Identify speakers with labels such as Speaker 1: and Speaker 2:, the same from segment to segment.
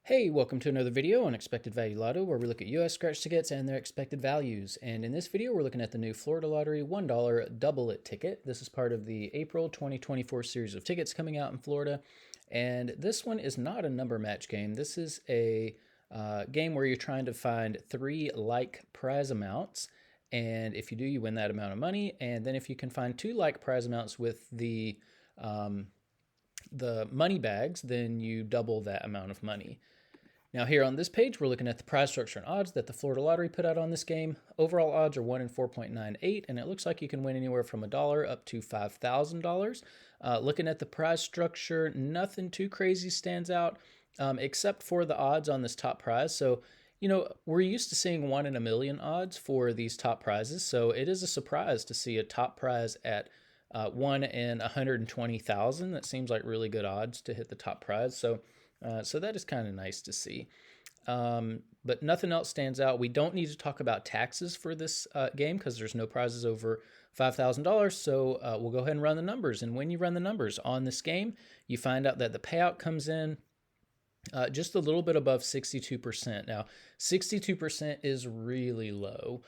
Speaker 1: Hey, welcome to another video on Expected Value Lotto, where we look at US scratch tickets and their expected values. And in this video, we're looking at the new Florida Lottery $1 Double It ticket. This is part of the April 2024 series of tickets coming out in Florida. And this one is not a number match game. This is a game where you're trying to find three like prize amounts. And if you do, you win that amount of money. And then if you can find two like prize amounts with the money bags, then you double that amount of money. Now here on this page, we're looking at the prize structure and odds that the Florida Lottery put out on this game. Overall odds are 1 in 4.98, and it looks like you can win anywhere from $1 up to $5,000. Looking at the prize structure, nothing too crazy stands out, except for the odds on this top prize. So, we're used to seeing 1 in a million odds for these top prizes, so it is a surprise to see a top prize at 1 in 120,000. That seems like really good odds to hit the top prize. So that is kind of nice to see. But nothing else stands out. We don't need to talk about taxes for this game because there's no prizes over $5,000. So we'll go ahead and run the numbers. And when you run the numbers on this game, you find out that the payout comes in just a little bit above 62%. Now, 62% is really low.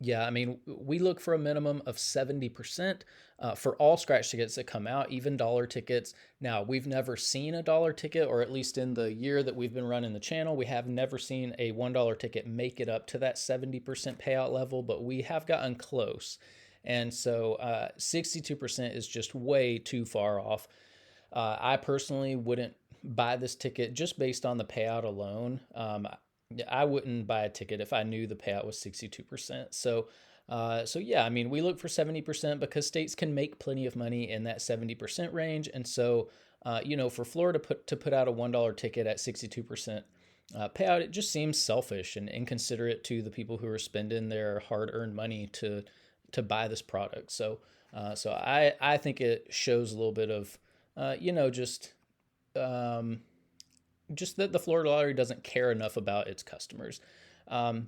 Speaker 1: Yeah, I mean, we look for a minimum of 70% for all scratch tickets that come out, even dollar tickets. Now, we've never seen a dollar ticket, or at least in the year that we've been running the channel, we have never seen a $1 ticket make it up to that 70% payout level, but we have gotten close. And so 62% is just way too far off. I personally wouldn't buy this ticket just based on the payout alone. I wouldn't buy a ticket if I knew the payout was 62%. So yeah, I mean, we look for 70% because states can make plenty of money in that 70% range. And so, for Florida to put out a $1 ticket at 62% payout, it just seems selfish and inconsiderate to the people who are spending their hard-earned money to buy this product. So I think it shows a little bit of, just that the Florida Lottery doesn't care enough about its customers. The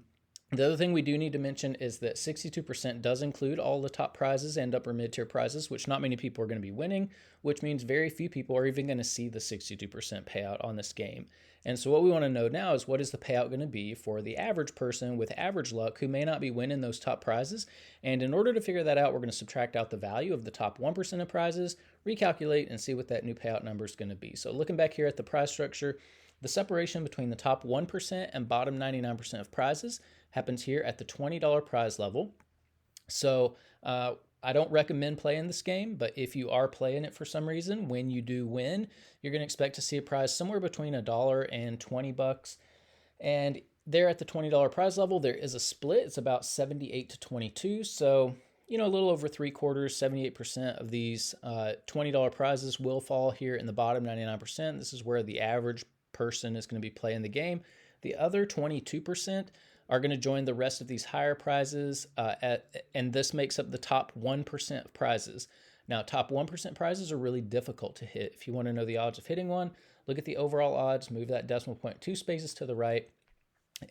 Speaker 1: other thing we do need to mention is that 62% does include all the top prizes and upper mid-tier prizes, which not many people are going to be winning, which means very few people are even going to see the 62% payout on this game. And so what we want to know now is, what is the payout going to be for the average person with average luck who may not be winning those top prizes? And in order to figure that out, we're going to subtract out the value of the top 1% of prizes, recalculate, and see what that new payout number is going to be. So looking back here at the prize structure, the separation between the top 1% and bottom 99% of prizes happens here at the $20 prize level. So I don't recommend playing this game, but if you are playing it for some reason, when you do win, you're going to expect to see a prize somewhere between $1 and $20. And there at the $20 prize level, there is a split. It's about 78 to 22. So, a little over 3/4, 78% of these $20 prizes will fall here in the bottom 99%. This is where the average person is going to be playing the game. The other 22% are going to join the rest of these higher prizes, and this makes up the top 1% of prizes. Now, top 1% prizes are really difficult to hit. If you want to know the odds of hitting one, look at the overall odds, move that decimal point 2 spaces to the right,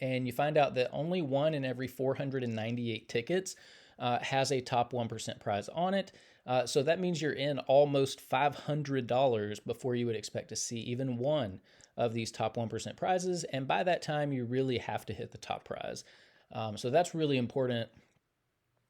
Speaker 1: and you find out that only 1 in every 498 tickets has a top 1% prize on it. So that means you're in almost $500 before you would expect to see even one of these top 1% prizes. And by that time, you really have to hit the top prize. So that's really important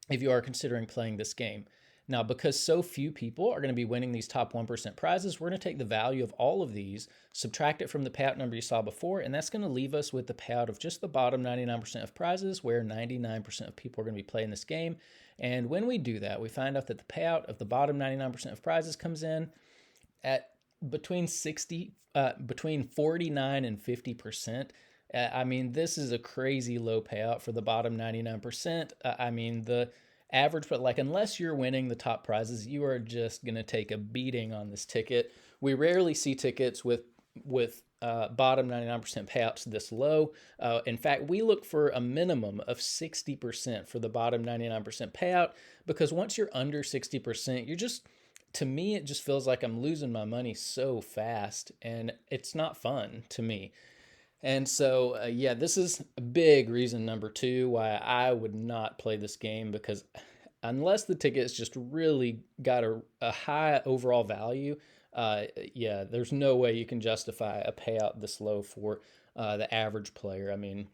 Speaker 1: if you are considering playing this game. Now, because so few people are going to be winning these top 1% prizes, we're going to take the value of all of these, subtract it from the payout number you saw before, and that's going to leave us with the payout of just the bottom 99% of prizes, where 99% of people are going to be playing this game. And when we do that, we find out that the payout of the bottom 99% of prizes comes in at between 49 and 50%. I mean, this is a crazy low payout for the bottom 99%. I mean, the average, but like, unless you're winning the top prizes, you are just going to take a beating on this ticket. We rarely see tickets with bottom 99% payouts this low. In fact, we look for a minimum of 60% for the bottom 99% payout, because once you're under 60%, you're just, to me, it just feels like I'm losing my money so fast, and it's not fun to me. And so, yeah, this is a big reason, number two, why I would not play this game, because unless the ticket's just really got a high overall value, Yeah, there's no way you can justify a payout this low for the average player. I mean,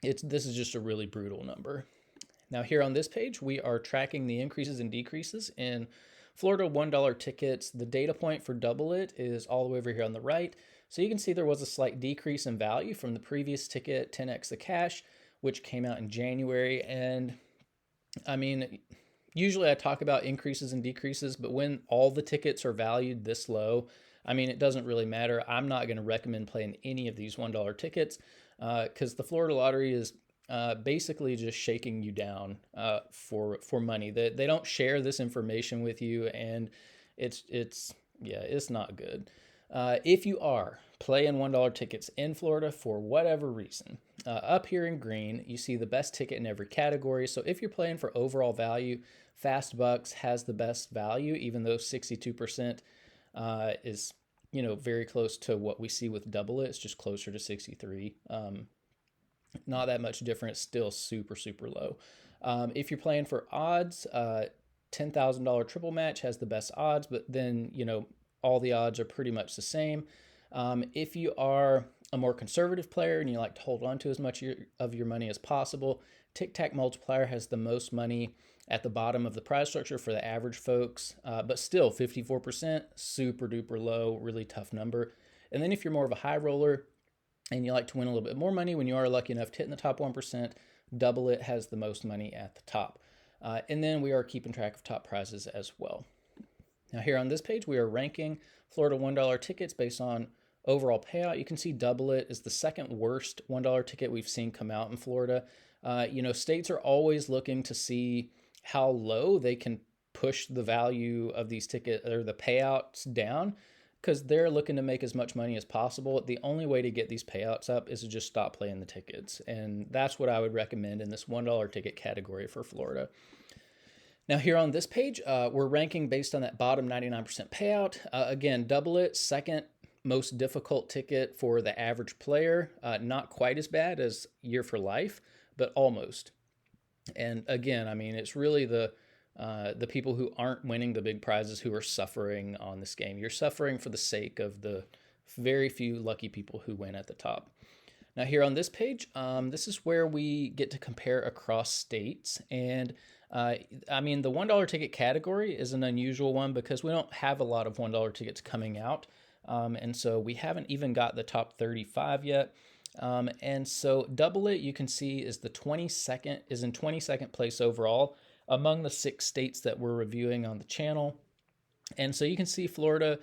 Speaker 1: this is just a really brutal number. Now here on this page, we are tracking the increases and decreases in Florida $1 tickets. The data point for Double It is all the way over here on the right. So you can see there was a slight decrease in value from the previous ticket, 10x the cash, which came out in January. And I mean, usually I talk about increases and decreases, but when all the tickets are valued this low, I mean, it doesn't really matter. I'm not going to recommend playing any of these $1 tickets because the Florida lottery is basically just shaking you down for money. They don't share this information with you, and it's not good. If you are playing $1 tickets in Florida for whatever reason, up here in green, you see the best ticket in every category. So if you're playing for overall value, Fast Bucks has the best value, even though 62% is very close to what we see with Double It. It's just closer to 63. Not that much different. Still super super low. If you're playing for odds, $10,000 triple match has the best odds, but then all the odds are pretty much the same. If you are a more conservative player and you like to hold on to as much of your money as possible, Tic Tac Multiplier has the most money at the bottom of the prize structure for the average folks, but still 54%, super duper low, really tough number. And then if you're more of a high roller and you like to win a little bit more money when you are lucky enough to hit in the top 1%, Double It has the most money at the top. And then we are keeping track of top prizes as well. Now here on this page, we are ranking Florida $1 tickets based on overall payout. You can see Double It is the second worst $1 ticket we've seen come out in Florida. States are always looking to see how low they can push the value of these tickets or the payouts down because they're looking to make as much money as possible. The only way to get these payouts up is to just stop playing the tickets. And that's what I would recommend in this $1 ticket category for Florida. Now here on this page, we're ranking based on that bottom 99% payout. Again, Double It, second most difficult ticket for the average player. Not quite as bad as Year for Life, but almost. And again, I mean, it's really the people who aren't winning the big prizes who are suffering on this game. You're suffering for the sake of the very few lucky people who win at the top. Now here on this page, this is where we get to compare across states. And I mean, the $1 ticket category is an unusual one because we don't have a lot of $1 tickets coming out. And so we haven't even got the top 35 yet. And so Double It, you can see, is in 22nd place overall among the 6 states that we're reviewing on the channel. And so you can see Florida,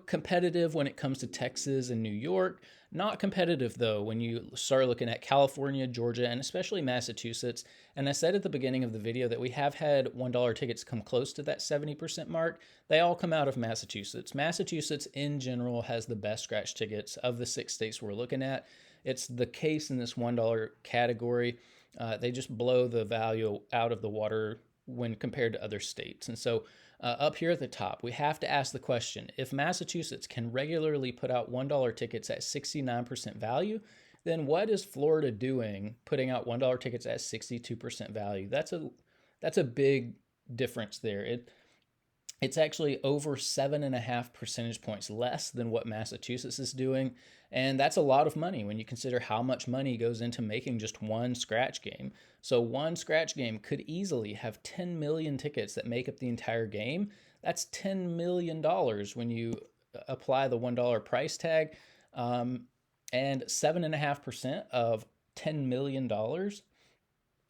Speaker 1: competitive when it comes to Texas and New York. Not competitive, though, when you start looking at California, Georgia, and especially Massachusetts. And I said at the beginning of the video that we have had $1 tickets come close to that 70% mark. They all come out of Massachusetts. Massachusetts, in general, has the best scratch tickets of the 6 states we're looking at. It's the case in this $1 category. They just blow the value out of the water when compared to other states. And so up here at the top, we have to ask the question, if Massachusetts can regularly put out $1 tickets at 69% value, then what is Florida doing putting out $1 tickets at 62% value? That's a big difference there. It's actually over 7.5 percentage points less than what Massachusetts is doing. And that's a lot of money when you consider how much money goes into making just one scratch game. So one scratch game could easily have 10 million tickets that make up the entire game. That's $10 million when you apply the $1 price tag. And 7.5% of $10 million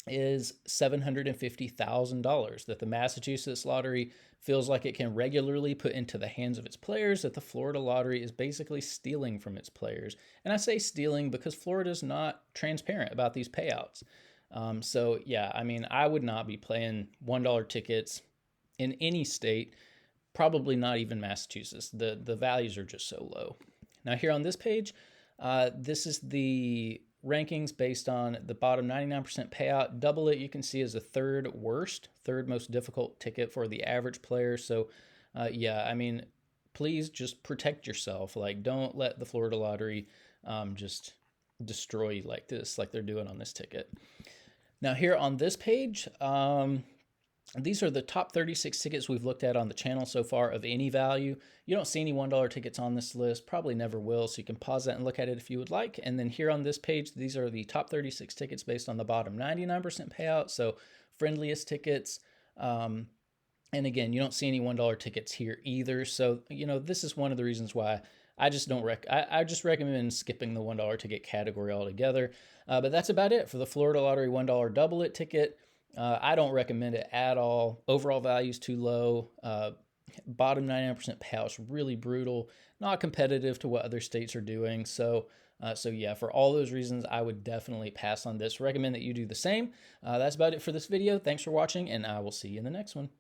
Speaker 1: is $750,000 that the Massachusetts lottery feels like it can regularly put into the hands of its players, that the Florida lottery is basically stealing from its players. And I say stealing because Florida is not transparent about these payouts. So yeah, I mean, I would not be playing $1 tickets in any state, probably not even Massachusetts. The values are just so low. Now here on this page, this is the rankings based on the bottom 99% payout. Double It, you can see, is the third most difficult ticket for the average player. So yeah, I mean, please just protect yourself. Like, don't let the Florida lottery just destroy you like this, like they're doing on this ticket. Now here on this page, These are the top 36 tickets we've looked at on the channel so far of any value. You don't see any $1 tickets on this list, probably never will, so you can pause that and look at it if you would like. And then here on this page, these are the top 36 tickets based on the bottom 99% payout, so friendliest tickets. And again, you don't see any $1 tickets here either. So, this is one of the reasons why I just don't I just recommend skipping the $1 ticket category altogether. But that's about it for the Florida Lottery $1 double it ticket. I don't recommend it at all. Overall value is too low. Bottom 99% payout is really brutal, not competitive to what other states are doing. So yeah, for all those reasons, I would definitely pass on this. Recommend that you do the same. That's about it for this video. Thanks for watching, and I will see you in the next one.